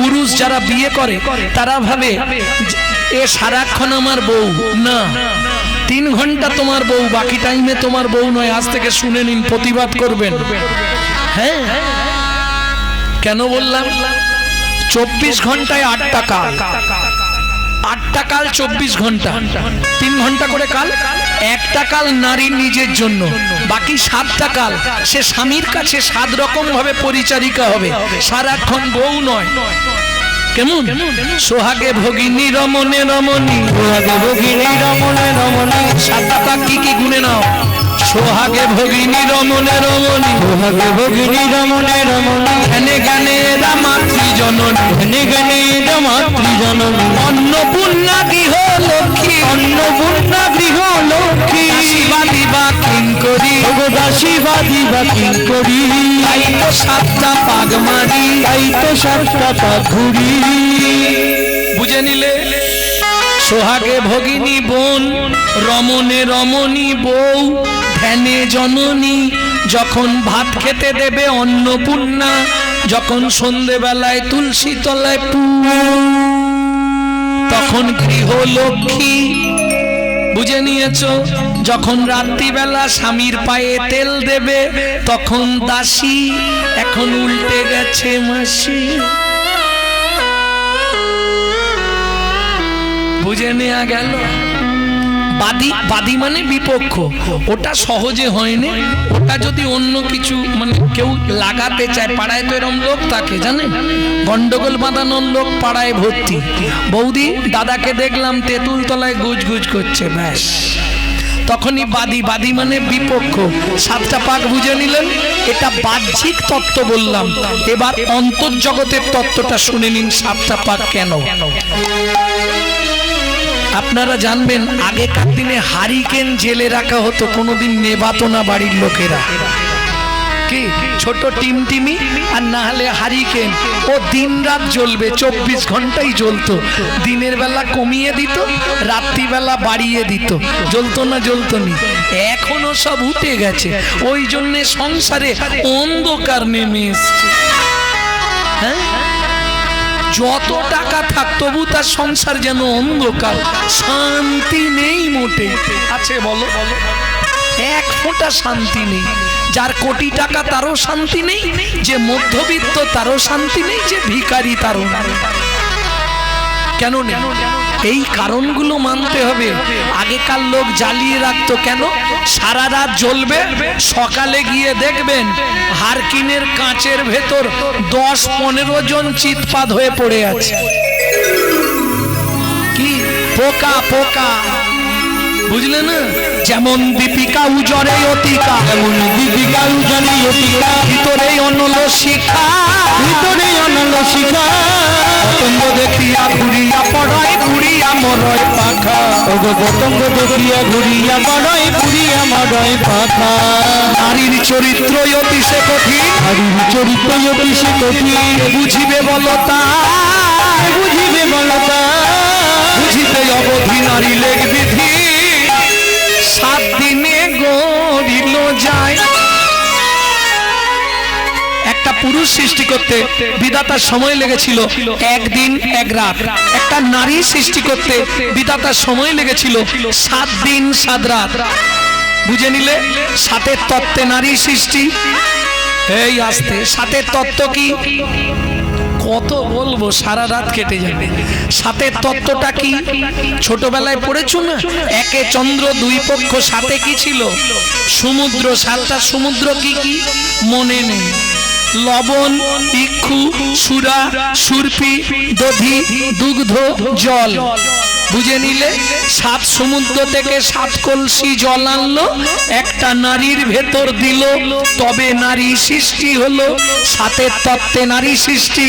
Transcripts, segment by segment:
পুরুষ যারা বিয়ে করে তারা ভাবে এ সারাক্ষণ আমার বউ না, 3 ঘন্টা তোমার বউ, বাকি টাইমে তোমার বউ নয়। আজ থেকে শুনে নিন, প্রতিবাদ করবেন। হ্যাঁ, কেন বললাম? 24 ঘন্টায় 8টা কাল, 8টা কাল 24 ঘন্টা, 3 ঘন্টা করে কাল। 1টা কাল নারীর নিজের জন্য, বাকি 7টা কাল সে স্বামীর কাছে 7 রকম ভাবে পরিচারিকা হবে, সারাক্ষণ বউ নয়। কেমন? সোহাগে ভগিনী রমণে রমণী, সোহাগে ভগিনী রমণে রমণী। 7টা পাক কি কি গুনে নাও? সোহাগে ভগিনী রমণে রমণী, সোহাগে ভগিনী রমণে রমণী। জ্ঞানে জ্ঞানে এরা মাতৃজননী, জ্ঞানে জ্ঞানে এরা মাতৃজননী। অন্নপূর্ণা গৃহ লক্ষ্মী, অন্নপূর্ণা গৃহ লক্ষ্মী। দাসীবাদী বা কিঙ্করী, দাসীবাদী বা কিঙ্করী। তাই তো 7টা পাক মারি, তাই তো 7টা পাক ঘুরি। বুঝে নিলে? সোহাগে ভগিনী বোন, রমণে রমণী বউ, ধ্যানে জননী। যখন ভাত খেতে দেবে অন্নপূর্ণা, যখন সন্ধ্যেবেলায় তুলসী তলায় তখন গৃহলক্ষ্মী। বুঝে নিয়েছ? যখন রাত্রিবেলা স্বামীর পায়ে তেল দেবে তখন দাসী। এখন উল্টে গেছে মাসি। বুঝে নেওয়া গেল? বাদী, বাদী মানে বিপক্ষ। ওটা সহজে হয়নি। ওটা যদি অন্য কিছু মানে কেউ লাগাতে চায়, পাড়ায় তো এরকম লোক থাকে জানেন, গন্ডগোল বাঁধানোর লোক পাড়ায় ভর্তি। বৌদি দাদাকে দেখলাম তেঁতুল তলায় গুজ গুজ করছে, ব্যাস তখনই বাদী। বাদী মানে বিপক্ষ। 7টা পাক বুঝে নিলেন? এটা বাহ্যিক তত্ত্ব বললাম, এবার অন্তর্জগতের তত্ত্বটা শুনে নিন। 7টা পাক কেন? আপনারা জানবেন আগেকার দিনে হারিকেন জেলে রাখা হতো, কোনোদিন নেবাতো না বাড়ির লোকেরা। কি ছোট টিমটিমি আর না হলে হারিকেন, ও দিন রাত জ্বলবে, 24 ঘন্টাই জ্বলতো। দিনের বেলা কমিয়ে দিত, রাত্রিবেলা বাড়িয়ে দিত। জ্বলতো না? জ্বলতো নি। এখনো সব উঠে গেছে। ওই জন্য সংসারে অন্ধকার নেমে এসছে। হ্যাঁ, যত টাকা থাক তবু তার সংসার যেন অন্ধকার, শান্তি নেই মোটে। আছে বলো? এক ফোঁটা শান্তি নেই। যার কোটি টাকা তারও শান্তি নেই, যে মধ্যবিত্ত তারও শান্তি নেই, যে ভিখারি তারও না। কেন নেই? এই কারণগুলো মানতে হবে। আগেকার লোক জ্বালিয়ে রাখতো কেন? সারা রাত জ্বলবে, সকালে গিয়ে দেখবেন হারকিনের কাঁচের ভেতর 10-15 জন চিৎপাত হয়ে পড়ে আছে। কি পোকা পোকা, বুঝলে না? যেমন দীপিকা উজরে অতিকা, যেমন দীপিকা উজরে অতিকা। ভিতরে অনল শিখা, ভিতরে অনল শিখা। পতঙ্গ দেখিয়া ঘুরিয়া পড়ায়, ঘুরিয়া মরয় পাখা। ওগো পতঙ্গ দেখিয়া ঘুরিয়া পড়ায়, ঘুরিয়া মরয় পাখা। নারীর চরিত্র অতি সে কঠিন, নারীর চরিত্র অতি সে কঠিন। বুঝিবে বলতা, বুঝিবে বলতা। বুঝিতে অবধি নারী লেগ বিধি, 7 দিনে গড়িল যায়। একটা পুরুষ সৃষ্টি করতে বিধাতার সময় লেগেছিল 1 দিন 1 রাত। একটা নারী সৃষ্টি করতে বিধাতার সময় লেগেছিল 7 দিন 7 রাত। বুঝে নিলে? 7-এর তত্ত্বে নারী সৃষ্টি। এই আসতে 7-এর তত্ত্ব কি? কত বলবো, সারা রাত কেটে যাবে। 7-এর তত্ত্বটা কি? ছোটবেলায় পড়েছো না? 1 চন্দ্র 2 পক্ষ, 7-এ কি ছিল? সমুদ্র। 7টা সমুদ্র কি কি মনে নেই। লবণ, ইক্ষু, সুরা, সুরপি, দধি, দুগ্ধ, জল। বুঝে নিলে? 7 সমুদ্র থেকে 7 কলসি জল আনলো, একটা নারীর ভেতর দিল, তবে নারী সৃষ্টি হলো। 7-এর তত্ত্বে নারী সৃষ্টি।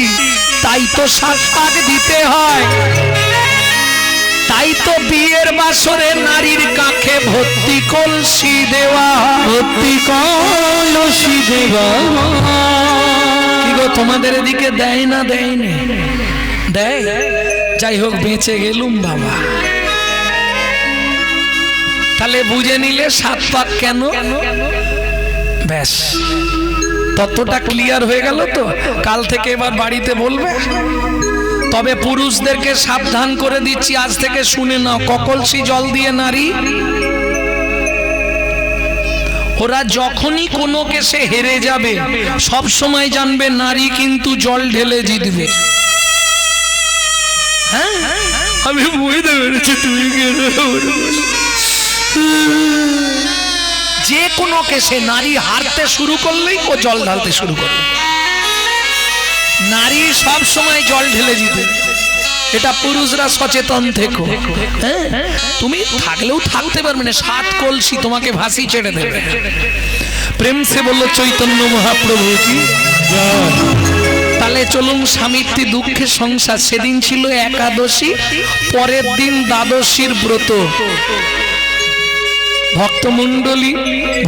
তাই তো 7 পাক দিতে হয়। তাই তো বিয়ের বাসরে নারীর কাঁখে ভর্তি কলসি দেওয়া, ভর্তি কলসি দেওয়া। কি গো তোমাদের এদিকে দেয় না? দেয়নি? দেয়। যাই হোক, বেঁচে গেলুম বাবা। তাহলে বুঝে নিলে 7 পাক কেন? ব্যাস ততটা ক্লিয়ার হয়ে গেল তো? কাল থেকে এবার বাড়িতে বলবে। তবে পুরুষদেরকে সাবধান করে দিচ্ছি, আজ থেকে শুনে নাও, ককলসি জল দিয়ে নারী, ওরা যখনই কোনো কেসে হেরে যাবে সব সময় জানবে নারী কিন্তু জল ঢেলে জিতবে। হ্যাঁ, আমি বুঝতে পেরেছি তুমি যে কোনো কেসে নারী হারতে শুরু করলেই ও জল ঢালতে শুরু করবে। নারী সব সময় জল ঢেলে জিতে, এটা পুরুষরা সচেতন থেকো। হ্যাঁ, তুমি থাকলেও থাকতে পারবে না, 7 কলসি তোমাকে ভাসি ছেড়ে দেবে। প্রেম সে বললো চৈতন্য মহাপ্রভু কি। তাহলে চলুন, স্বামীত্রী দুঃখের সংসার। সেদিন ছিল একাদশী, পরের দিন দ্বাদশীর ব্রত। ভক্তমণ্ডলী,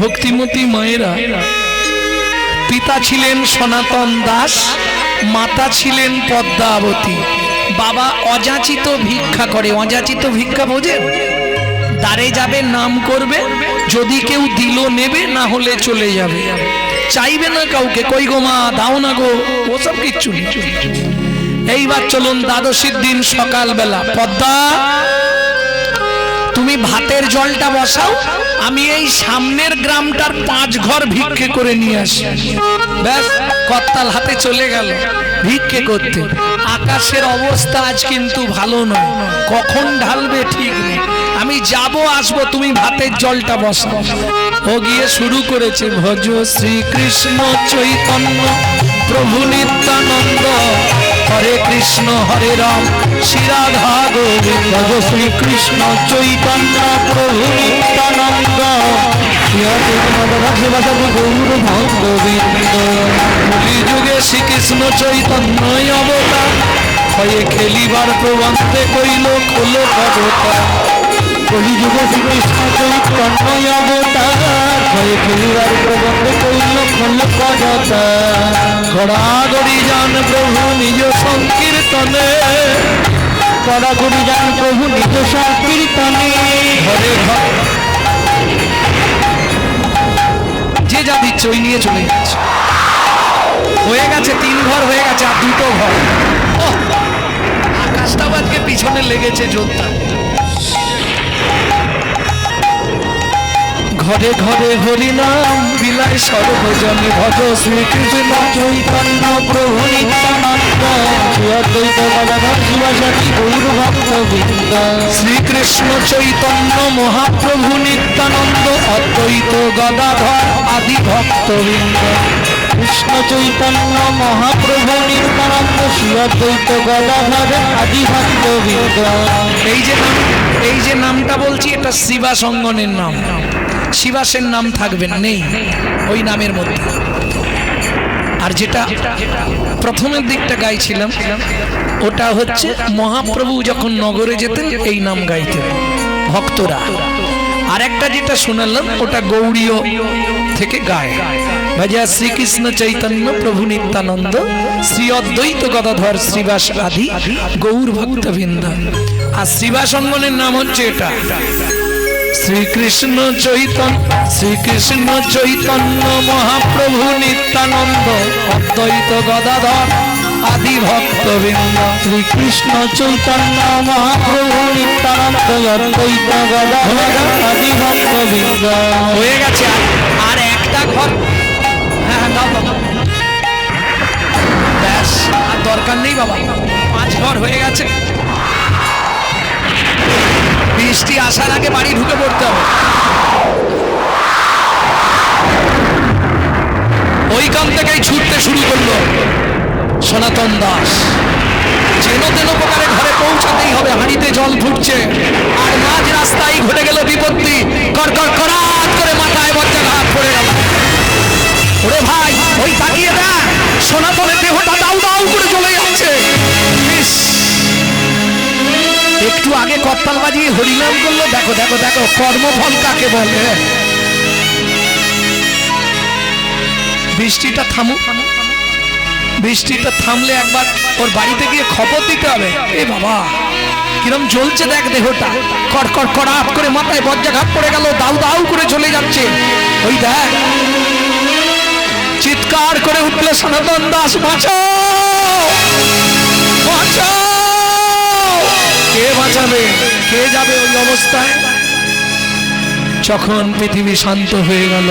ভক্তিমতী মায়েরা, পিতা ছিলেন সনাতন দাস, মাতা ছিলেন পদ্মাবতী। বাবা অযাচিত ভিক্ষা করে। অযাচিত ভিক্ষা বোঝেন? দ্বারে যাবে, নাম করবে, যদি কেউ দিল নেবে, না হলে চলে যাবে, চাইবে না কাউকে, কই গো মা দাও না গো, ওসব কিচ্ছু নেই। এইবার চলুন, দ্বাদশীর দিন সকালবেলা, পদ্মা তুমি ভাতের জলটা বসাও, আমি এই সামনের গ্রামটার 5 ঘর ভিক্ষে করে নিয়ে আসি। ব্যাস, কর্তাল হাতে চলে গেল ভিক্ষে করতে। আকাশের অবস্থা আজ কিন্তু ভালো নয়, কখন ঢালবে ঠিক নেই। আমি যাব আসবো, তুমি ভাতের জলটা বসাও। ও গিয়ে শুরু করেছে, ভজ শ্রীকৃষ্ণ চৈতন্য প্রভু নিত্যানন্দ, হরে কৃষ্ণ হরে রাম শ্রী রাধা গোবিন্দ। ভজ শ্রীকৃষ্ণ চৈতন্য প্রভু নিত্যানন্দ, যুগে শ্রীকৃষ্ণ চৈতন্য অবতার, হয়ে খেলিবার প্রবন্ধে কইল খোলো কবতা। কলিযুগে শ্রীকৃষ্ণ চৈতন্য অবতার, হয়ে খেলিবার প্রবন্ধে কইল খোলো কবতা। গড়াগড়ি যান প্রভু নিজ সংকীর্তনে, গড়াগড়ি যান প্রভু নিজ সংকীর্তনে। ঘরে ঘর যে যা দিচ্ছে ওই নিয়ে চলে যাচ্ছে। হয়ে গেছে 3 ঘর হয়ে গেছে, আর 2টো ঘর। আকাশটাও আজকে পিছনে লেগেছে যোদ্ধা। ঘরে ঘরে হরিনাম বিলায় সর্বজনে, ভজ শ্রীকৃষ্ণ চৈতন্য প্রভু নিত্যানন্দ, অদ্বৈত গদাধর শিবাসাদী গৌর ভক্তবৃন্দ। শ্রীকৃষ্ণ চৈতন্য মহাপ্রভু নিত্যানন্দ, অদ্বৈত গদাধর আদি ভক্তবৃন্দ। কৃষ্ণ চৈতন্য মহাপ্রভু নিত্যানন্দ, শ্রী অদ্বৈত গদাধর আদি ভক্তবৃন্দ। এই যে নামটা বলছি, এটা শিবাস অঙ্গনের নাম। শিবাসের নাম থাকবে না, নেই ওই নামের মধ্যে। আর যেটা প্রথমের দিকটা গাইছিলাম, ওটা হচ্ছে মহাপ্রভু যখন নগরে যেতেন এই নাম গাইতেন ভক্তরা। আর একটা যেটা শোনালাম ওটা গৌড়ীয় থেকে গায়, ভজা শ্রীকৃষ্ণ চৈতন্য প্রভু নিত্যানন্দ, শ্রী অদ্বৈত গদাধর শ্রীবাস আদি গৌর ভক্তবৃন্দ। আর শ্রীবাস অঙ্গনের নাম হচ্ছে এটা, শ্রীকৃষ্ণ চৈতন্য মহাপ্রভু নিত্যানন্দ, অদ্বৈত গদাধর আদি ভক্তবৃন্দ। শ্রীকৃষ্ণ চৈতন্য মহাপ্রভু নিত্যানন্দ, অদ্বৈত গদাধর আদি ভক্তবৃন্দ। হয়ে গেছে, আর একটা ঘর। হ্যাঁ দাও দাও, ব্যাস, আর দরকার নেই বাবা, 5 ঘর হয়ে গেছে। বৃষ্টি আসার আগে বাড়ি ঢুকে পড়তে হবে। ওইখান থেকেই ছুটতে শুরু করলো সনাতন দাস। যেন তেন প্রকারে ঘরে পৌঁছাতেই হবে, হাঁড়িতে জল ফুটছে। আর মাঝ রাস্তায় ঘটে গেল বিপত্তি, কড়কড় কড়াত করে মাথায় বজ্রাঘাত পড়ে গেল। ওরে ভাই, ওই তাকিয়ে দেখ, সনাতনের দেহটা দাউ দাউ করে চলে যাচ্ছে। একটু আগে করতাল বাজিয়ে হরিনাম করলো, দেখো দেখো দেখো কর্মফল কাকে বলে। বৃষ্টিটা থামুক, বৃষ্টিটা থামলে একবার ওর বাড়িতে গিয়ে খবর দিতে হবে। এ বাবা কিরম জ্বলছে দেখ দেহটা, কড়কড় কড়াত করে মাথায় বজ্রাঘাত পড়ে গেল, দাউ দাউ করে চলে যাচ্ছে। ওই দেখ চিৎকার করে উঠলে সনাতন দাস, বাঁচাও বাঁচাও। কে বাঁচাবে, কে যাবে ওই অবস্থায়? যখন পৃথিবী শান্ত হয়ে গেল,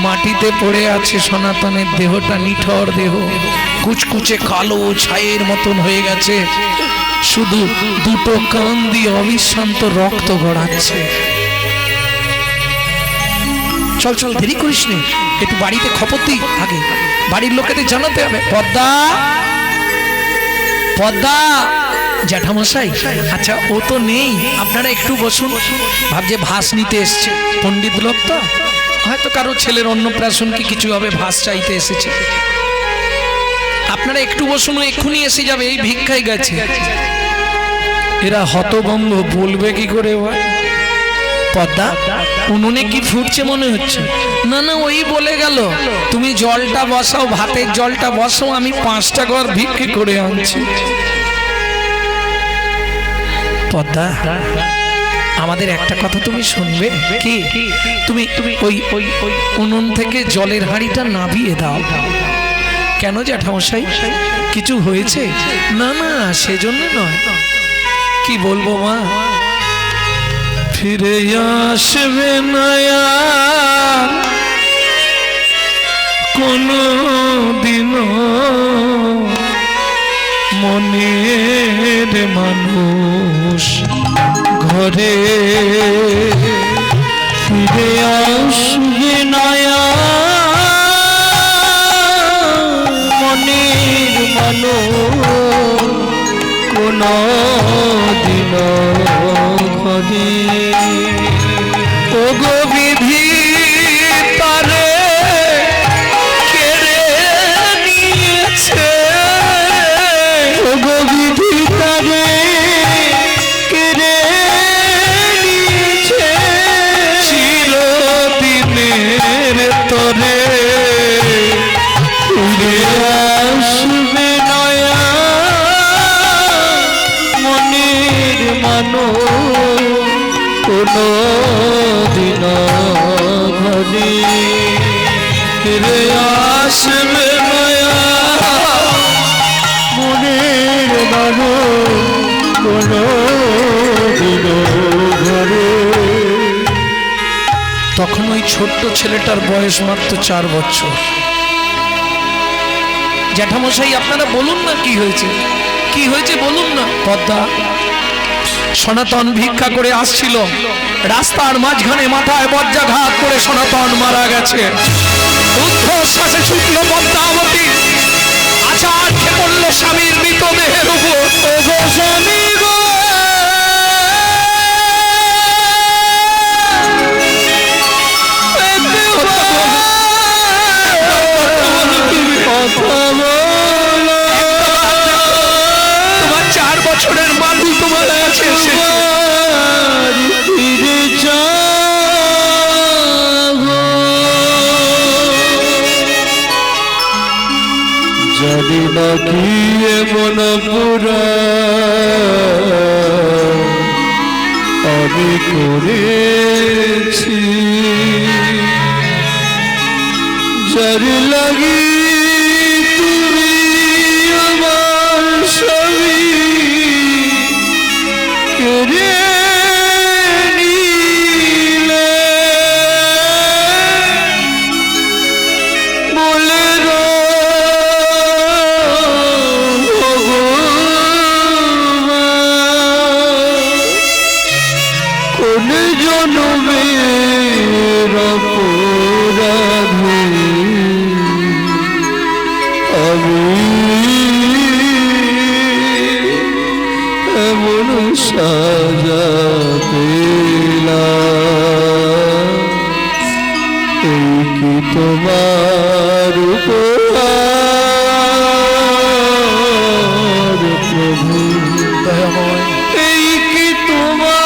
মাটিতে পড়ে আছে সনাতনের দেহটা, নিঠর দেহ, কুচকুচে কালো ছাইয়ের মতন হয়ে গেছে, শুধু দুটো কান দিয়ে অবিশ্রান্ত রক্ত গড়াচ্ছে। চল চল, দেরি করিস নে, একটু বাড়িতে খবর দিই, আগে বাড়ির লোকেদের জানাতে হবে। পদ্মা, পদ্মা, জ্যাঠামশাই, আচ্ছা ও তো নেই, আপনারা একটু বসুন। ভাবছে ভাস নিতে এসছে, পণ্ডিত লোক তো, হয়তো কারো ছেলের অন্নপ্রাশন কি কিছু হবে, ভাস চাইতে এসেছে। আপনারা একটু বসুন, এক্ষুনি এসে যাবে, এই ভিক্ষায় গেছে। এরা হতভম্ব, বলবে কি করে ভাই? পদ্মা, উনুনে কি ফুটছে মনে হচ্ছে? না না, ওই বলে গেল তুমি জলটা বসাও, ভাতের জলটা বসাও, আমি 5টা ঘর ভিক্ষে করে আনছি। পদ্মা, আমাদের একটা কথা তুমি শুনবে কি? তুমি ওই ওই ওই উনুন থেকে জলের হাঁড়িটা নামিয়ে দাও। কেন জ্যাঠামশাই, কিছু হয়েছে? না না, সেজন্য নয়। কি বলবো মা, ফিরে আসবে না কোনো দিনও মনের মানুষ ঘরে, ফিরে আসবে না মনের মানুষ কোনো দিনও ঘরে। ও গো বিধি তারে কেড়ে নিয়েছে, ও গো বিধি তারে কেড়ে নিয়েছে, চিরদিনের তরে ফিরে আসবে নয়া মনের মানুষ কোনো দিন ঘরে, ফিরে আসবে নয়া মনের মানুষ কোনো দিন ঘরে। তখন ওই ছোট্ট ছেলেটার বয়স মাত্র 4 বছর। জ্যাঠামশাই, আপনারা বলুন না কি হয়েছে, কি হয়েছে বলুন না। পদ্মা, সনাতন ভিক্ষা করে আসছিল, রাস্তার মাঝখানে মাথায় বজ্রাঘাত করে সনাতন মারা গেছে। ঊর্ধ্বশ্বাসে ছুটল পদ্মাবতী, আছাড় খেয়ে পড়ল স্বামীর মৃতদেহের উপর। ও গো স্বামী গো, তোমার 4 বছরের মানুষ তোমার আছে, ফিরে যাবো। জানি না কি এমন পুরা আমি করেছি, যার লাগি তুমি আমার স্বামী কেড়ে নিলে, বলে কোন জনমের অপরাধী আমি এমন সাজা পেলাম, এই কি তোমার উপহার প্রভু দয়াময়, এই কি তোমার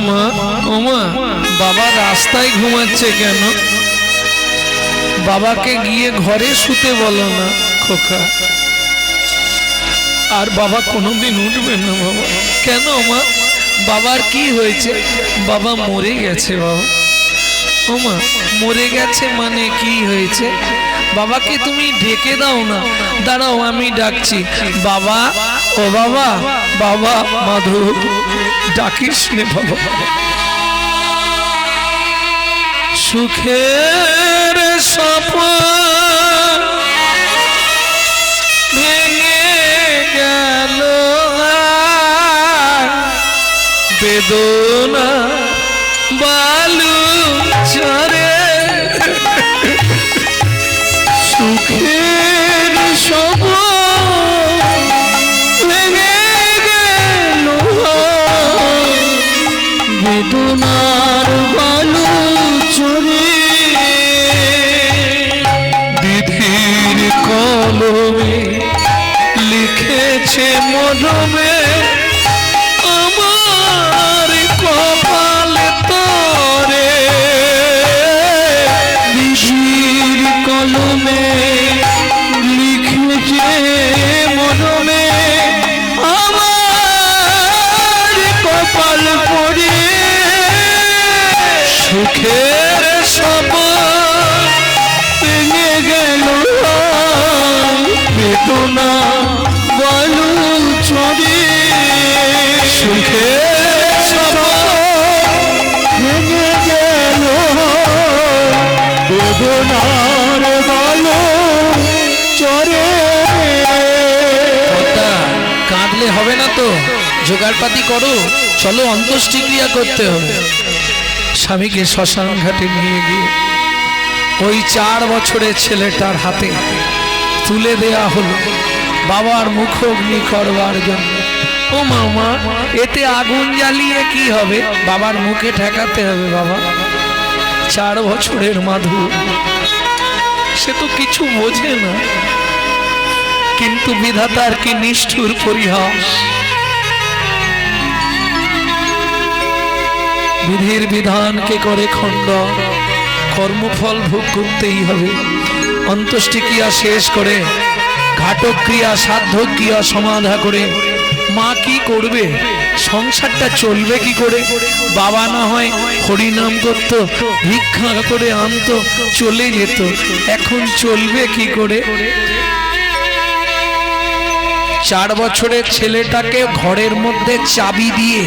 ওমা ওমা, বাবা রাস্তায় ঘুমাচ্ছে কেন? বাবাকে গিয়ে ঘরে শুতে বলো না, খোকা আর বাবা কোনোদিন উঠবে না বাবা। কেন মা? বাবার কি হয়েছে? বাবা মরে গেছে বাবা। ও মা, মরে গেছে মানে কি হয়েছে? বাবাকে তুমি ডেকে দাও না। দাঁড়াও আমি ডাকছি। বাবা, ও বাবা, বাবা মাধু, ডাকিস নে বাবা। সুখের স্বপ্ন ভেঙে গেল, বেদনা বালু চরে। সুখের স্বপ্ন ভেঙে গেল, বেদনার বালু চরে। বিধির কলমে লিখেছে মরমে আমার কপাল তরে। বিধির কলমে লিখেছে মরমে আমার কপাল পরে। সুখের স্বপ্ন ভেঙে গেল, বেদনা বালু চরে। সুখের স্বপ্ন ভেঙে গেল, বেদনার বালু চরে। কাঁদলে হবে না তো, জোগাড়পাতি করো, চলো অন্ত্যেষ্টিক্রিয়া করতে হবে। স্বামীকে শ্মশান ঘাটে নিয়ে গিয়ে ওই 4 বছরের ছেলেটার হাতে তুলে দেয়া হলো বাবার মুখগ্নি করবার জন্য। ও মামা, এতে আগুন জ্বালিয়ে কি হবে? বাবার মুখে ঠেকাতে হবে বাবা। 4 বছরের মাধু, সে তো কিছু বোঝে না, কিন্তু বিধাতার কি নিষ্ঠুর পরিহাস। বিধির বিধানকে করে খণ্ডন, কর্মফল ভোগ করতেই হবে। অন্ত্যেষ্টিক্রিয়া শেষ করে ঘাটক্রিয়া সাধ্যক্রিয়া সমাধা করে মা কি করবে? সংসারটা চলবে কি করে? বাবা না হয় হরিনাম করতো, ভিক্ষা করে আনতো, চলে যেত, এখন চলবে কি করে? 4 বছরের ছেলেটাকে ঘরের মধ্যে চাবি দিয়ে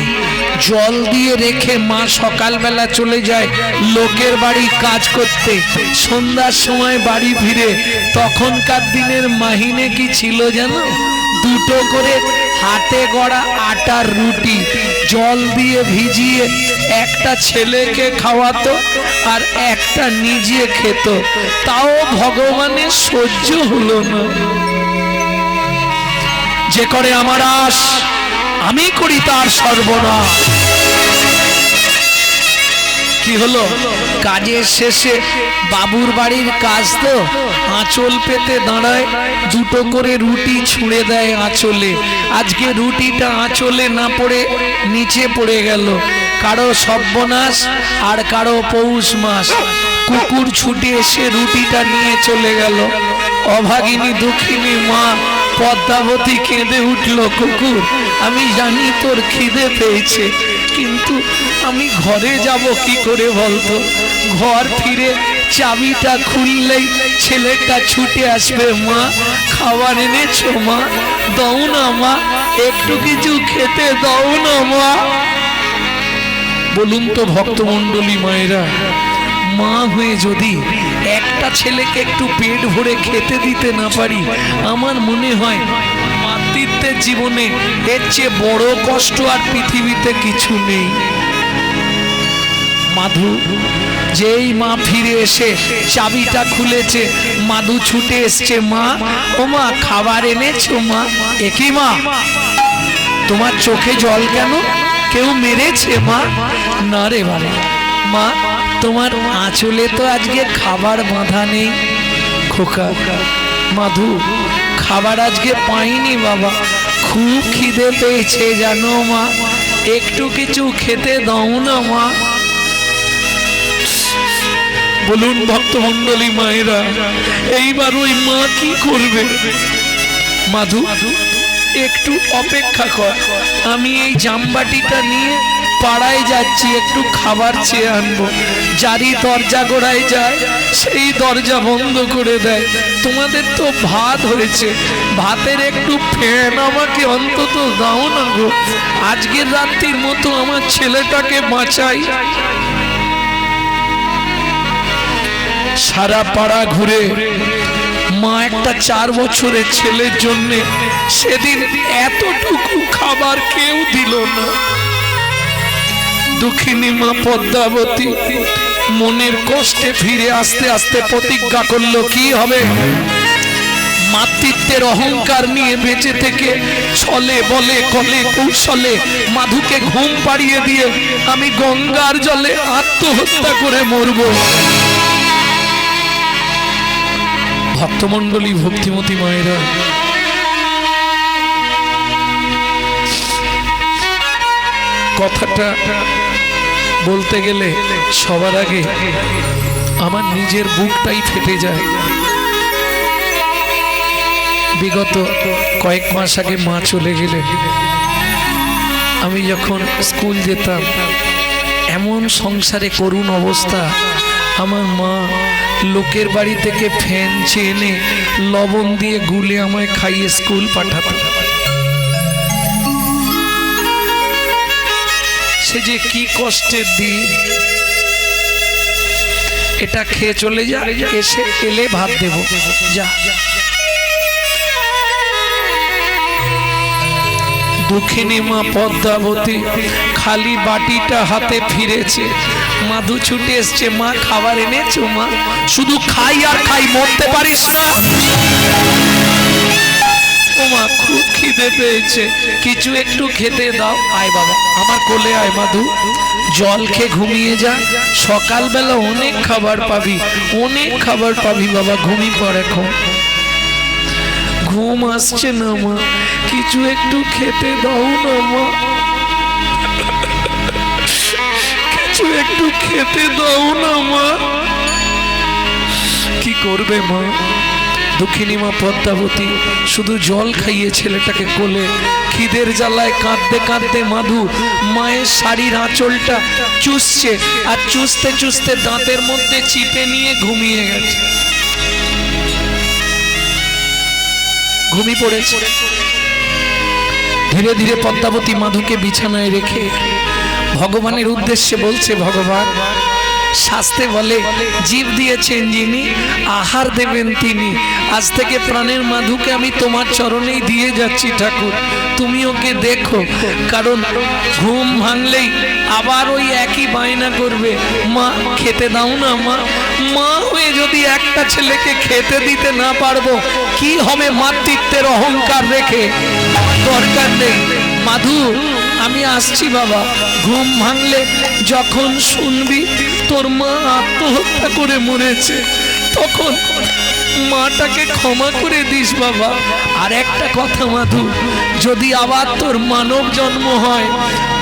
জল দিয়ে রেখে মা সকালবেলা চলে যায় লোকের বাড়ি কাজ করতে। সন্ধ্যার সময় বাড়ি ফিরে। তখনকার দিনের মাহিনে কি ছিল জানো? 2টো করে হাতে গড়া আটার রুটি জল দিয়ে ভিজিয়ে একটা ছেলেকে খাওয়াতো আর একটা নিজে খেত। তাও ভগবানের সহ্য হলো না। যে করে আমার আশ, আমি করি তার সর্বনাশ। কি হলো? কাজের শেষে বাবুর বাড়ির কাজ তো, আঁচল পেতে দাঁড়ায়, 2টো করে রুটি ছুঁড়ে দেয় আঁচলে। আজকে রুটিটা আঁচলে না পড়ে নিচে পড়ে গেল। কারো সর্বনাশ আর কারো পৌষ মাস। কুকুর ছুটে এসে রুটিটা নিয়ে চলে গেল। অভাগিনী দুঃখিনী মা পদ্মাবতী কেঁদে উঠল, কুকুর আমি জানি তোর খিদে পেয়েছে, কিন্তু আমি ঘরে যাব কি করে বলতো? ঘর ফিরে চাবিটা খুললেই ছেলেটা ছুটে আসবে, মা খাবার এনেছো মা? দাও না মা, একটু কিছু খেতে দাও না মা। বলুন তো ভক্তমণ্ডলী মায়েরা, মা হয়ে যদি একটা ছেলেকে একটু পেট ভরে খেতে দিতে না পারি, আমার মনে হয় মাতৃত্বের জীবনে এর চেয়ে বড় কষ্ট আর পৃথিবীতে কিছু নেই। মাধু, যেই মা ফিরে এসে চাবিটা খুলেছে, মাধু ছুটে এসছে, মা ও মা খাবার এনেছো মা? একই মা, তোমার চোখে জল কেন? কেউ মেরেছে মা? না রে বাবা, মা তোমার আঁচলে তো আজকে খাবার বাঁধা নেই। খোকা, মাধু খাবার আজকে পাইনি বাবা, খুব খিদে পেয়েছে জানো মা, একটু কিছু খেতে দাও না মা। বলুন ভক্তমণ্ডলী মায়েরা, এইবার ওই মা কি করবে? মাধু একটু অপেক্ষা কর, আমি এই জামবাটিটা নিয়ে পাড়ায় যাচ্ছি, একটু খাবার চেয়ে আনবো। যারই দরজা গোড়ায় যায় সেই দরজা বন্ধ করে দেয়। তোমাদের তো ভাত হয়েছে, ভাতের একটু ফ্যান আমাকে অন্তত দাও না গো, আজকের রাত্রির মতো আমার ছেলেটাকে বাঁচাই। সারা পাড়া ঘুরে মা একটা 4 বছরের ছেলের জন্য সেদিন এতটুকু খাবার কেউ দিল না। দুঃখিনী মা পদ্মাবতী মনের কষ্টে ফিরে আসতে আসতে প্রতিজ্ঞা করলো, কি হবে? মাতৃত্বের অহংকার নিয়ে বেঁচে থেকে ছলে বলে কলে কৌশলে মাধুকে ঘুম পাড়িয়ে দিয়ে আমি গঙ্গার জলে আত্মহত্যা করে মরব। ভক্তমণ্ডলী, ভক্তিমতী মায়েরা, কথাটা বলতে গেলে সবার আগে আমার নিজের বুকটাই ফেটে যায়। বিগত কয়েক মাস আগে মা চলে গেলেন। আমি যখন স্কুল যেতাম এমন সংসারে করুণ অবস্থা, আমার মা লোকের বাড়ি থেকে ফ্যান চেয়ে এনে লবণ দিয়ে গুলে আমায় খাইয়ে স্কুল পাঠাতো। সে যে কি কষ্টের দিন। এটা খেয়ে চলে যা, এসে এলে ভাত দেব, যা। দুঃখিনী মা পদ্মাবতী খালি বাটিটা হাতে ফিরেছে। মাধু ছুটে এসছে, মা খাবার এনেছো? মা শুধু খাই আর খাই, মরতে পারিস না? ও মা, খুব খিদে পেয়েছে, কিছু একটু খেতে দাও। আয় বাবা, আমার কোলে আয়। মাধু, জল খেয়ে ঘুমিয়ে যা, সকালবেলা অনেক খাবার পাবি, অনেক খাবার পাবি বাবা, ঘুমিয়ে পড় এখন। ঘুম আসছে না মা, কিছু একটু খেতে দাও না মা, কিছু একটু খেতে দাও না মা। কি করবে মা? দুঃখিনী মা পদ্মাবতী শুধু জল খাইয়ে ছেলেটাকে কোলে, খিদের জ্বালায় কাঁদতে কাঁদতে মাধু মায়ের শাড়ির আঁচলটা চুষছে, আর চুষতে চুষতে দাঁতের মধ্যে চিপে নিয়ে ঘুমিয়ে গেছে, ঘুমিয়ে পড়েছে। ধীরে ধীরে পদ্মাবতী মাধুকে বিছানায় রেখে ভগবানের উদ্দেশ্যে বলছে, ভগবান, শাস্ত্রে বলে জীব দিয়েছেন যিনি, আহার দেবেন তিনি। আজ থেকে প্রাণের মাধুকে আমি তোমার চরণেই দিয়ে যাচ্ছি ঠাকুর, তুমি ওকে দেখো। কারণ ঘুম ভাঙলেই আবার ওই একই বায়না করবে, মা খেতে দাও না মা। মা হয়ে যদি একটা ছেলেকে খেতে দিতে না পারবো, কি হবে মাতৃত্বের অহংকার রেখে? দরকার নেই মাধু, আমি আসছি বাবা। ঘুম ভাঙলে যখন শুনবি তোর মা আত্মহত্যা করে মরেছে, তখন মাটাকে ক্ষমা করে দিস বাবা। আর একটা কথা মাধু, যদি আবার তোর মানব জন্ম হয়,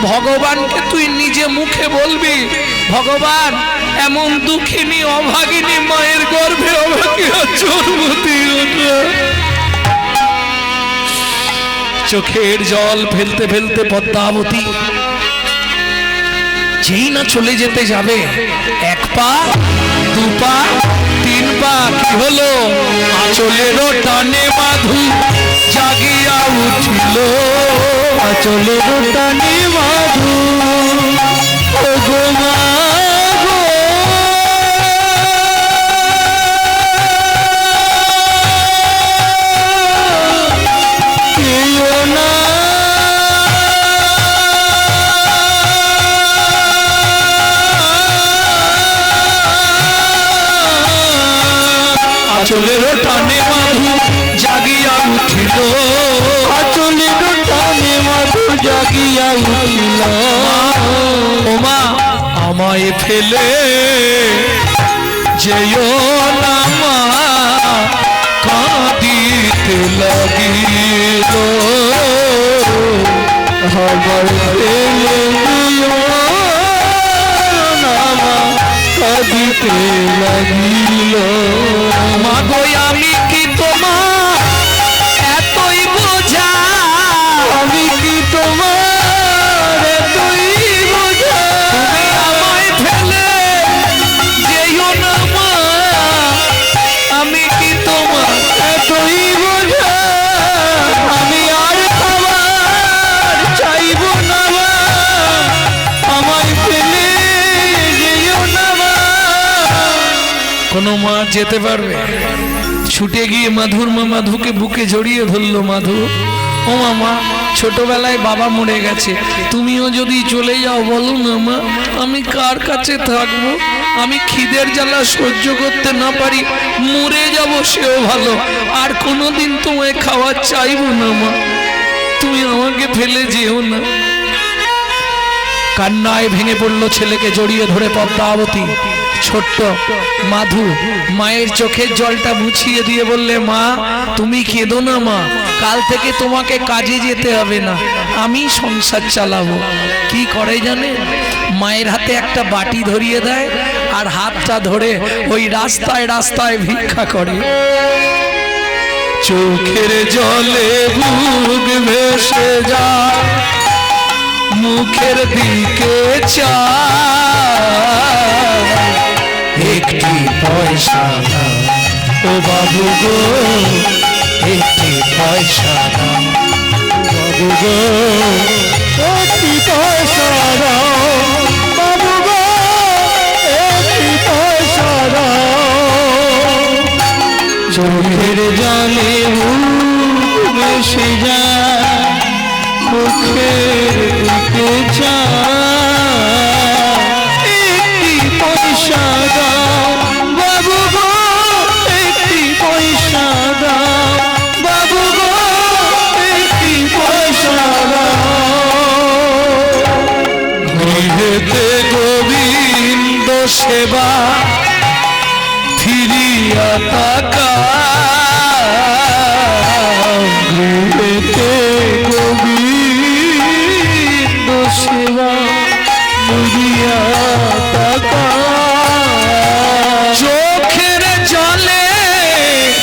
ভগবানকে তুই নিজে মুখে বলবি, ভগবান এমন দুঃখিনী অভাগিনী মায়ের গর্ভে অভাগিয়া জন্ম দিও না। চোখের জল ফেলতে ফেলতে পদ্মাবতী যেই না চলে যেতে যাবে, 1 পা 2 পা 3 পা, কি হলো? আঁচলের টানে মাধু জাগিয়া উঠিল, আঁচলের টানে মাধু, ও গো মা গো, কেও না আঁচলের টানে মাধু জাগিয়া উঠিল, আঁচলের টানে মাধু জাগিয়া উঠিল। ও মা, আমায় ফেলে যেও না মা, কাঁদিতে লাগিল, আমায় ফেলে যেও না মা, কাঁদিতে কাঁদিতে লাগিল। মাগো আমি কি তোমার এতই বোঝা, আমি কি তোমার এতই বোঝা, তুমি আমায় ফেলে যেও না মা, আমি কি তোমার এতই বোঝা, আমি আর খাবার চাইব না মা, আমায় ফেলে যেও না মা। কোনো মা যেতে পারবে? ছুটে গিয়ে মাধুর মা মাধুকে বুকে জড়িয়ে ধরলো। মাধু, ও মামা, ছোটবেলায় বাবা মরে গেছে, তুমিও যদি চলে যাও বলো না মা, আমি কার কাছে থাকবো? আমি খিদের জ্বালা সহ্য করতে না পারি, মরে যাব সেও ভালো, আর কোনোদিন তোমায় খাওয়া চাইবো না মা, তুমি আমাকে ফেলে যেও না। কান্নায় ভেঙে পড়লো ছেলেকে জড়িয়ে ধরে পদ্মাবতী। ছোট্ট মাধু মায়ের চোখের জলটা মুছিয়ে দিয়ে বললে, মা তুমি কেঁদো না মা, কাল থেকে তোমাকে কাজে যেতে হবে না, আমি সংসার চালাবো। কি করে জানে? মায়ের হাতে একটা বাটি ধরিয়ে দেয় আর হাতটা ধরে ওই রাস্তায় রাস্তায় ভিক্ষা করে। চোখের জলে বুক ভেসে যায়, মুখের দিকে চায়, একটি পয়সা দাও ও বাবু গো, একটি পয়সা দাও বাবু গো, একটি পয়সা দাও বাবু গো, একটি পয়সা দাও। চোখের জলে বুক ভেসে যায়, মুখের দিকে চায়, একটি পয়সা দাও বাবু গো, একটি পয়সা দাও বাবু গো, একটি পয়সা দাও। গৃহেতে গোবিন্দ সেবা ফিরিয়া তাকাও, গৃহেতে গোবিন্দ সেবা ফিরিয়া তাকাও। চোখের জলে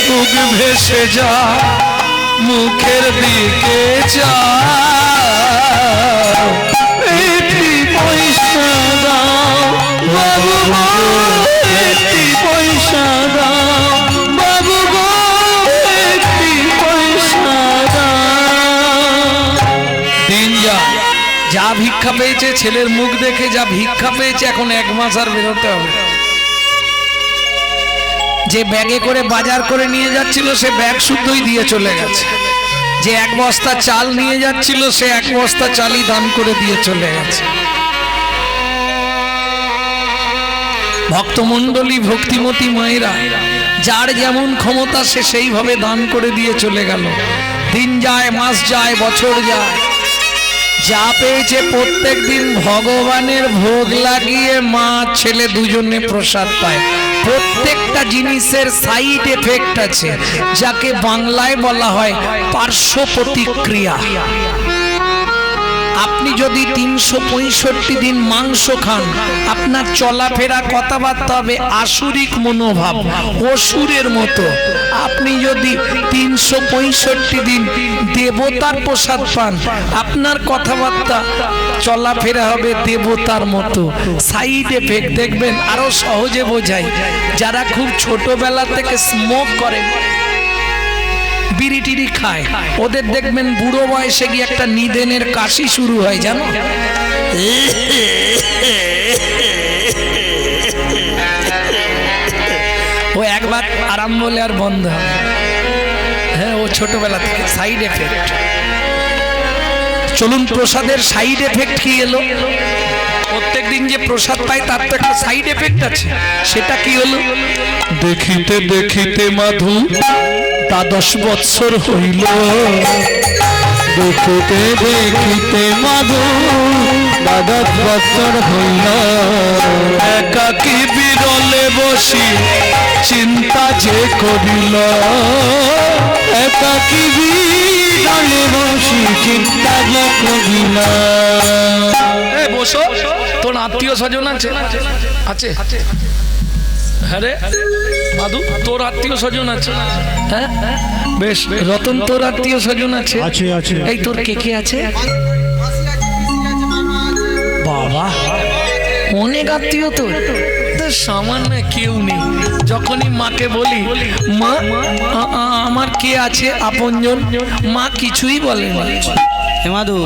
বুক ভেসে যায়, মুখের দিকে চাও, একটি পয়সা দাও বাবু গো, একটি পয়সা দাও বাবু গো, একটি পয়সা দাও। দিন যা ভিক্ষা পেয়েছে, ছেলের মুখ দেখে যা ভিক্ষা পেয়েছে, এখন 1 মাস আর বেরোতে হবে। যে ব্যাগে করে বাজার করে নিয়ে যাচ্ছিল সে ব্যাগ শুদ্ধই দিয়ে চলে গেছে, যে 1 বস্তা চাল নিয়ে যাচ্ছিল সে 1 বস্তা চালই দান করে দিয়ে চলে গেছে। ভক্তমণ্ডলী ভক্তিমতী মায়েরা যার যেমন ক্ষমতা সে সেইভাবে দান করে দিয়ে চলে গেল। দিন যায়, মাস যায়, বছর যায়, যা পেয়েছে প্রত্যেক দিন ভগবানের ভোগ লাগিয়ে মা ছেলে দুজনে প্রসাদ পায়। প্রত্যেকটা জিনিসের সাইড এফেক্ট আছে, যাকে বাংলায় বলা হয় পার্শ্ব প্রতিক্রিয়া। আপনি যদি 365 দিন মাংস খান, আপনার চলাফেরা কথাবার্তা হবে আসুরিক মনোভাব, অসুরের মতো। আপনি যদি 365 দিন দেবতার প্রসাদ পান, আপনার কথাবার্তা চলাফেরা হবে দেবতার মতো। সাইড এফেক্ট দেখবেন। আরো সহজে বোঝাই, যারা খুব ছোটবেলা থেকে স্মোক করে, বিড়ি টিড়ি খায়, ওদের দেখবেন বুড়ো বয়সে গিয়ে একটা নিদেনের কাশি শুরু হয়, জানো? ও একবার আরাম হলে আর বন্ধ হবে। হ্যাঁ, ও ছোটবেলা থেকে সাইড এফেক্ট। চলুন, প্রসাদের সাইড এফেক্ট কি এলো? প্রত্যেক দিন যে প্রসাদ পাই তার তো একটা সাইড এফেক্ট আছে, সেটা কি হলো? দেখিতে দেখিতে মাধু 10 বৎসর হইল, দেখিতে দেখিতে মাধু 10 বৎসর হইল। একাকী বিরলে বসি চিন্তা যে করিল, একাকী বিরলে বসি চিন্তা যে করিল। বসো, তোর আত্মীয় স্বজন আছে? আছে। আরে মাধু তোর আত্মীয় স্বজন আছে? হ্যাঁ বেশ। রতন তোর আত্মীয় স্বজন আছে? আছে আছে। এই তোর কে কে আছে? বাবা অনেক আত্মীয় তোর। সামান্য কেউ নেই। যখনই মাকে বলি মা আমার কে আছে আপনজন, মা কিছুই বলে না। মাধু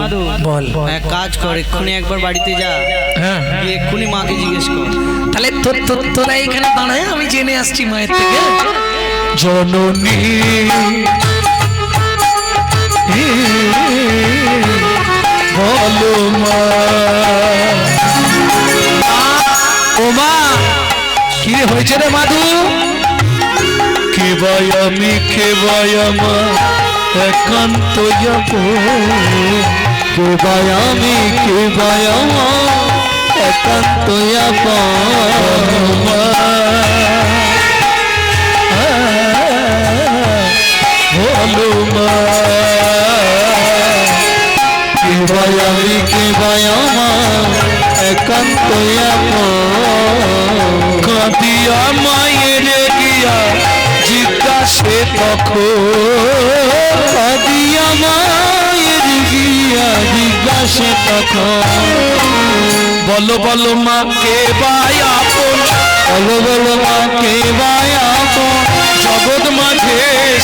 বল। এক কাজ কর, এক্ষুনি একবার বাড়িতে যা, হ্যাঁ গিয়ে এক্ষুনি মাকে জিজ্ঞেস কর। তাহলে তোরা এখানে দাঁড়ায়, আমি জেনে আসছি মায়ের থেকে। জননী বলো মা, ও মা কি হয়েছে রে মাধু? কে ভাই আমি, কে ভাই আমার একান্ত যাব, কে ভাই আমি, কে ভাই আমার একান্ত বলো মা, কে ভাই আমি, কে ভাই আমার একান্ত কাঁদিয়া মায়ের গিয়া জিজ্ঞাসে তখন, কাঁদিয়া মায়ের গিয়া জিজ্ঞাসে তখন, বলো বলো মা কে ভাই আপন, বলো বলো মা কে ভাই আপন, জগৎ মাঝে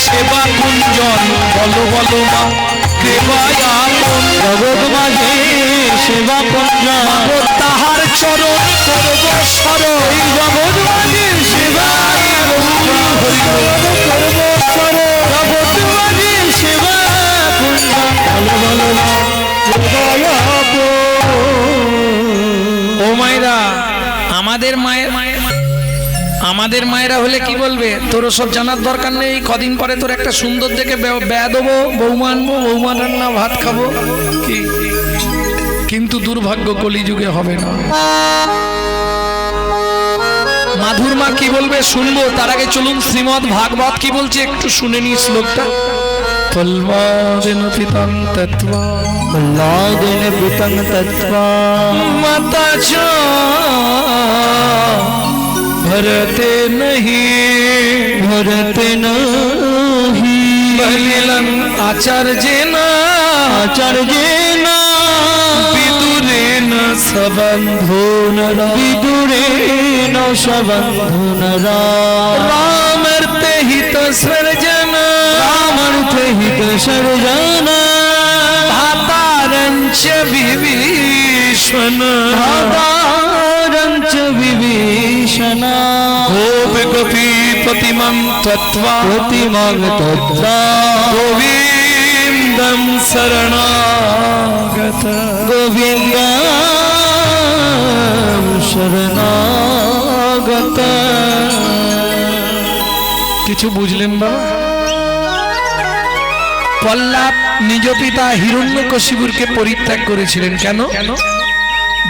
সেবা কুঞ্জন, বলো বলো মা কে ভাই আপন, জগৎ মাঝে সেবা কুঞ্জন, তাহার চরণ করব স্মরণ, জগৎ মাঝে সেবা জগৎ মাঝে সেবা কুঞ্জন, বলো বলো মা কে ভাই আপন। ও মায়েরা, আমাদের মায়েরা হলে কি বলবে তোর সব জানার দরকার নেই, কদিন পরে তোর একটা সুন্দর দেখে ব্যয় দেবো, বৌমা আনবো, বৌমা রান্না ভাত খাবো কি। কিন্তু দুর্ভাগ্য কলিযুগে হবে না। মাধুর মা কি বলবে শুনবো, তার আগে চলুন শ্রীমদ্ ভাগবত কি বলছে একটু শুনে নি শ্লোকটা। ফলবাদিন পিতং তত্ত্বা লাদিন পিতং তত্ত্বা মাতা চ ভরতে নহি, ভরতে নহি বলিলং আচার্যেন আচার্যেন বিদুরেণ সবন্ধুনরা, বিদুরেণ সবন্ধুনরা, রামর্তে হিত সর্জন, রামার্থে হিত সর্জন, ভাতারঞ্চ বিভীষণ, ভাতারঞ্চ বিভীষণ, গোপ গোপীপতিমং তত্ত্বা প্রতিমং তত্ত্বা গোবিন্দং শরণাগত, গোবিন্দং শরণাগত। কিছু বুঝলেন বাবা? প্রহ্লাদ নিজ পিতা হিরণ্যকশিপুরকে পরিত্যাগ করেছিলেন কেন?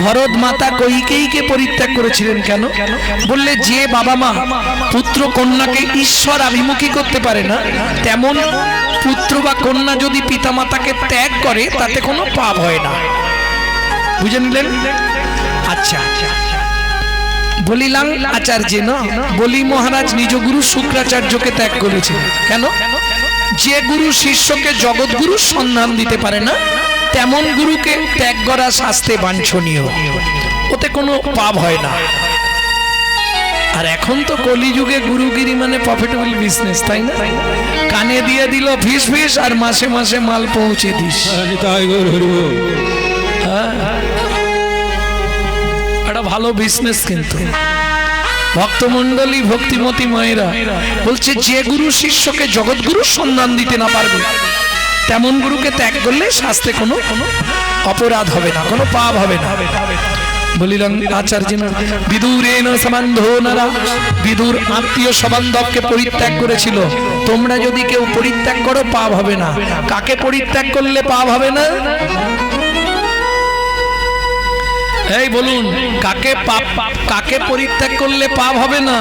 ভরত মাতা কৈকেয়ীকে পরিত্যাগ করেছিলেন কেন? বললে যে বাবা মা পুত্র কন্যাকে ঈশ্বর আভিমুখী করতে পারে না, তেমন পুত্র বা কন্যা যদি পিতা মাতাকে ত্যাগ করে তাতে কোনো পাপ হয় না। বুঝে নিলেন? আচ্ছা, বলিলাম আচার্য না, বলি মহারাজ নিজ গুরু শুক্রাচার্যকে ত্যাগ করেছিলেন কেন? যে গুরু শিষ্যকে জগৎগুরুর সন্ধান দিতে পারে না, তেমন গুরুকে ত্যাগ করা শাস্ত্রে বাঞ্ছনীয়, ওতে কোনো পাপ হয় না। আর এখন তো কলিযুগে গুরুগিরি মানে প্রফিটেবল বিজনেস, তাই না? কানে দিয়ে দিল ফিস ফিস আর মাসে মাসে মাল পৌঁছে দিস। একটা ভালো বিজনেস। কিন্তু ভক্তমণ্ডলী ভক্তিমতী মায়েরা বলছে যে গুরু শিষ্যকে জগৎগুরুর সন্ধান দিতে না পারবে, তেমন গুরুকে ত্যাগ করলে শাস্ত্রে কোনো অপরাধ হবে না, কোনো পাপ হবে না। বলিলাম আচার্য বিদুরেণ সম্বন্ধনরা, বিদুর আত্মীয় সম্বন্ধকে পরিত্যাগ করেছিল। তোমরা যদি কেউ পরিত্যাগ করো পাপ হবে না। কাকে পরিত্যাগ করলে পাপ হবে না? এই বলুন, কাকে পরিত্যাগ করলে পাপ হবে না?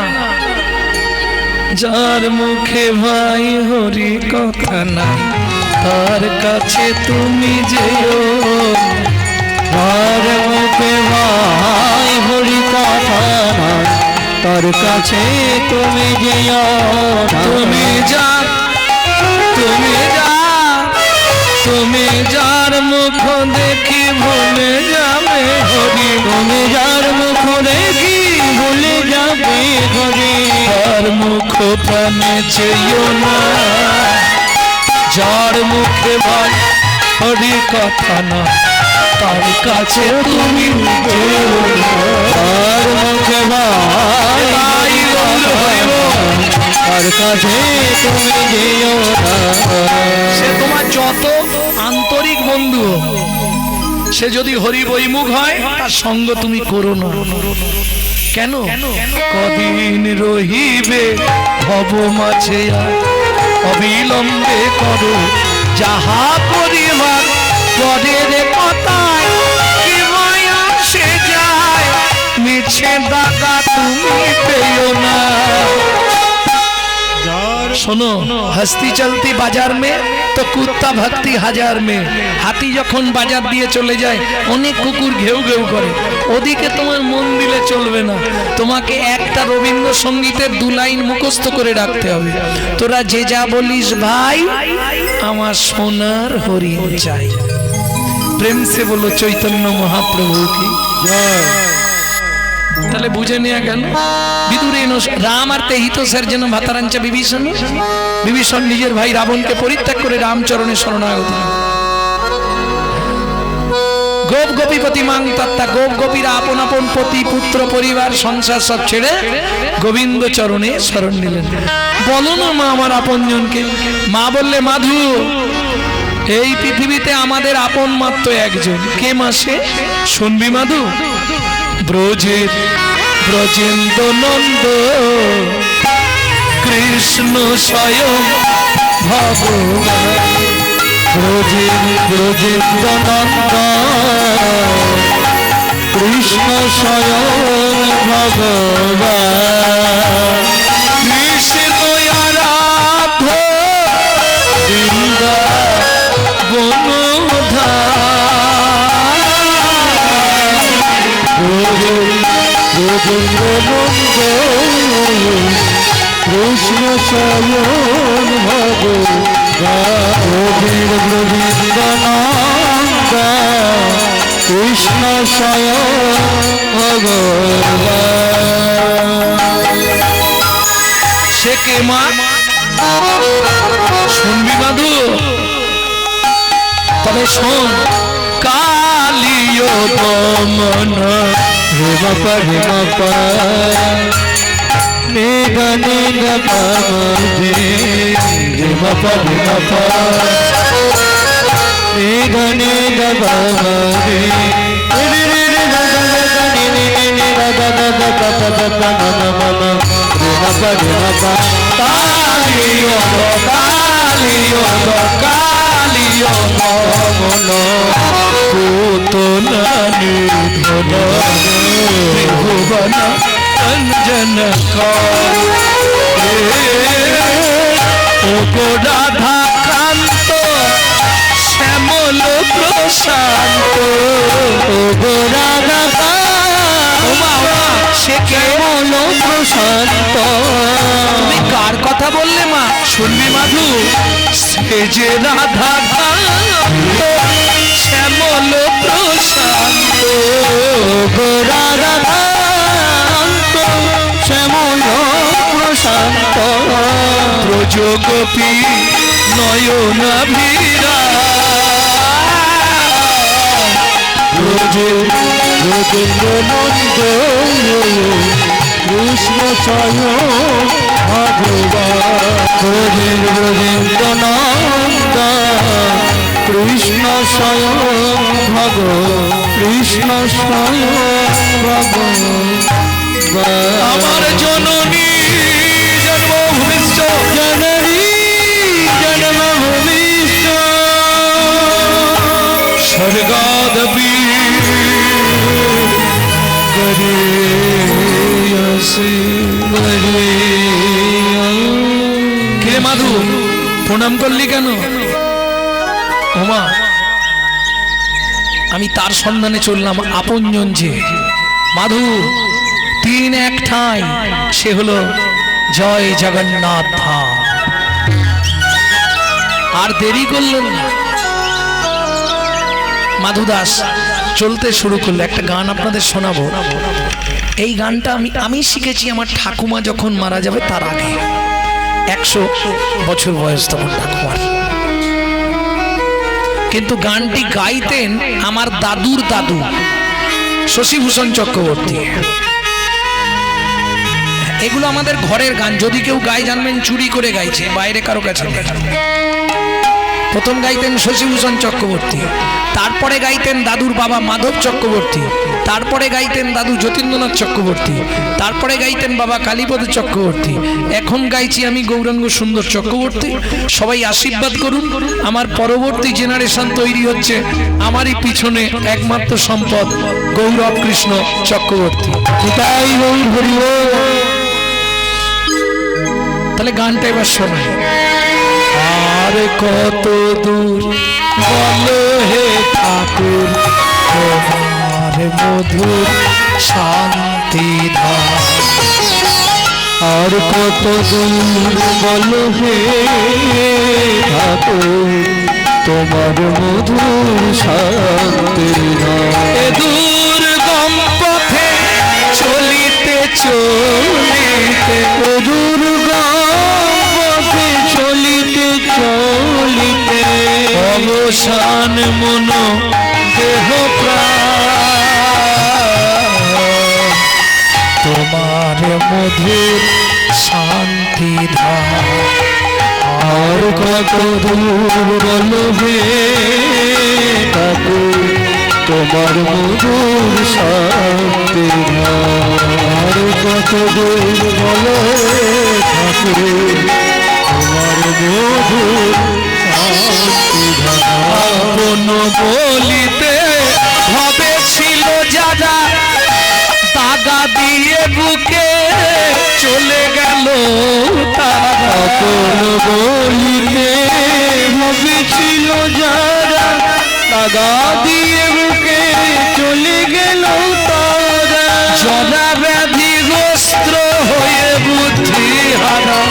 যার মুখে ভাই হরি কথা নাই, তার কাছে তুমি যেও। তার মুখে ভাই হরি কথা নাই, তার কাছে তুমি যেও না। তুমি যা তুমি যা তুমি যার মুখ দেখি ভুলে যাবে হরি, তুমি যার মুখ দেখি ভুলে যাবে হরি, তার মুখ প্রাণে চেয়েও না, যার মুখে ভাই হরি কথা না তার কাছে তুমি যেও না। তার মুখে ভাই তার কাছে তুমি যেও না। সে তোমার যত আন্তরিক বন্ধু হোক, সে যদি হরি বৈমুখ হয় তার সঙ্গ তুমি করো না। কেন? কদিন রহিবে ভব মাঝে আর অবিলম্বে করো যাহা পরিবার পরের কথায় কি মায়া সে যায়, মিছে দাগা তুমি পেও না। सुनो हस्ती चलती बाजार में तो कुत्ता भक्ति हजार में। हाथी যখন বাজার দিয়ে চলে যায় অনেক কুকুর ঘেউ ঘেউ করে, ওদিকে তোমার মন দিলে চলবে না। তোমাকে একটা রবীন্দ্রসঙ্গীতের দু লাইন মুখস্থ করে রাখতে হবে। তোরা যে যা বলিস ভাই আমার সোনার হরিণ চাই। প্রেম সে বলো চৈতন্য মহাপ্রভু কি জয়। তাহলে বুঝে নিয়ে গেল বিদুরেন রাম আর তেহিত সের ভাতারাঞ্চা বিভীষণ। বিভীষণ নিজের ভাই রাবণকে পরিত্যাগ করে রামচরণে শরণাগত। গোপ গোপীপতি মাং তত্তা, গোপ গোপীরা আপন আপন পতি পুত্র পরিবার সংসার সব ছেড়ে গোবিন্দ চরণে শরণ নিলেন। বলো না মা আমার আপনজনকে। মা বললে মাধু এই পৃথিবীতে আমাদের আপন মাত্র একজন। কে মাসে শুনবি মাধু? ব্রজের ব্রজেন্দ্র নন্দ কৃষ্ণ স্বয়ং ভগবান। ব্রজেন্দ্র নন্দ কৃষ্ণ স্বয়ং ভগবান। কৃষ্ণ আরাধ্য ব্রজেন্দ্র নন্দ কৃষ্ণ স্বয়ং ভগবান। ব্রজেন্দ্র নন্দ কৃষ্ণ স্বয়ং ভগবান। সে কে মা? শুনবি মাধু? তবে শোন। কালিয় দমন রেমপা রেমপা নিগ নিগ পামে রেমপা রেমপা নিগ নিগ পামে রে রে রে গ গ গ নি নি নি গ গ গ গ প প প প ন ন ন ন রেমপা রেমপা। কালিয় কালিয় কালিয় দমন পুতনা নিধন ভুবন অঞ্জন ও রাধা কান্ত শ্যামল প্রশান্ত। ও রাধা সে কেমন প্রশান্ত। তুমি কার কথা বললে মা? শুনবি মাধু? সে যে রাধা কান্ত শ্যামল প্রশান্ত। রাধা শ্যামল প্রশান্ত। ব্রজ গোপী নয়নাভিরা ব্রজেন্দ্র নন্দ কৃষ্ণ স্বয়ং ভগবান। ব্রজেন্দ্র নন্দ কৃষ্ণ স্বয়ং ভগবান। কৃষ্ণ স্বয়ং ভগবান। আমার জননী জন্মভূমিষ্ঠ জননী জন্মভূমিষ্ঠ স্বর্গাদপি গরীয়সি। কে মাধু প্রণাম করলি কেন? ওমা আমি তার সন্ধানে চললাম আপনজন যে। মাধু তিন এক ঠাঁই, সে হলো জয় জগন্নাথ ধাম। আর দেরি করলেন না, মাধু দাস চলতে শুরু করলো। একটা গান আপনাদের শোনাবো। এই গানটা আমি শিখেছি আমার ঠাকুমা যখন মারা যাবে তার আগে, 100 বছর বয়স তখন ঠাকুমার। কিন্তু গানটি গাইতেন আমার দাদুর দাদু শশীভূষণ চক্রবর্তী। এগুলো আমাদের ঘরের গান, যদি কেউ গায় জানবেন চুরি করে গাইছে, বাইরে কারো কাছে নেই। প্রথম গাইতেন শশীভূষণ চক্রবর্তী, তারপরে গাইতেন দাদুর বাবা মাধব চক্রবর্তী, তারপরে গাইতেন দাদু যতীন্দ্রনাথ চক্রবর্তী, তারপরে গাইতেন বাবা কালীপদ চক্রবর্তী, এখন গাইছি আমি গৌরাঙ্গ সুন্দর চক্রবর্তী। সবাই আশীর্বাদ করুন, আমার পরবর্তী জেনারেশন তৈরি হচ্ছে। আমারই পিছনে একমাত্র সম্পদ গৌরব কৃষ্ণ চক্রবর্তী। নিতাই গৌর হরি বল। তাহলে গানটা এবার শোনাই। আর কত দূর বলো হে ঠাকুর তোমার মধুর শান্তি ধাম। আর কত দূর বলো হে ঠাকুর তোমার মধুর শান্তির ধাম। এ দুর্গম পথে চলিতে চলিতে, দুর্গম পথে চলিতে চলিতে অবসান মন দেহ প্রাণ তোমার মধুর শান্তি ধাম। আর কত দূর বলো হে ঠাকুর তোমার মধুর শান্তির ধাম। আর কত দূর বলো হে ঠাকুর তোমার মধুর শান্তির ধাম। আপন বলিতে হবে ছিল যারা, দাগা দিয়ে বুকে চলে গেল তারা। আপন বলিতে ভেবেছিল যারা, দাগা দিয়ে বুকে চলে গেল তারা। জরা ব্যাধিগ্রস্ত হয়ে বুদ্ধি হারা,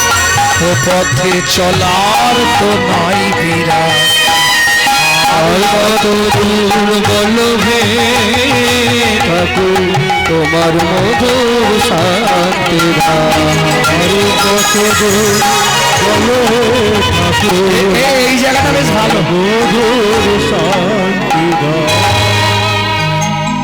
ও পথে চলার তো নাই বিরা। আর কত দূর বলো হে ঠাকুর তোমার মধুর শান্তির ধাম। আর কত দূর বলো হে ঠাকুর এই জায়গাটা বেশ ভালো। মধুর শান্তির ধাম।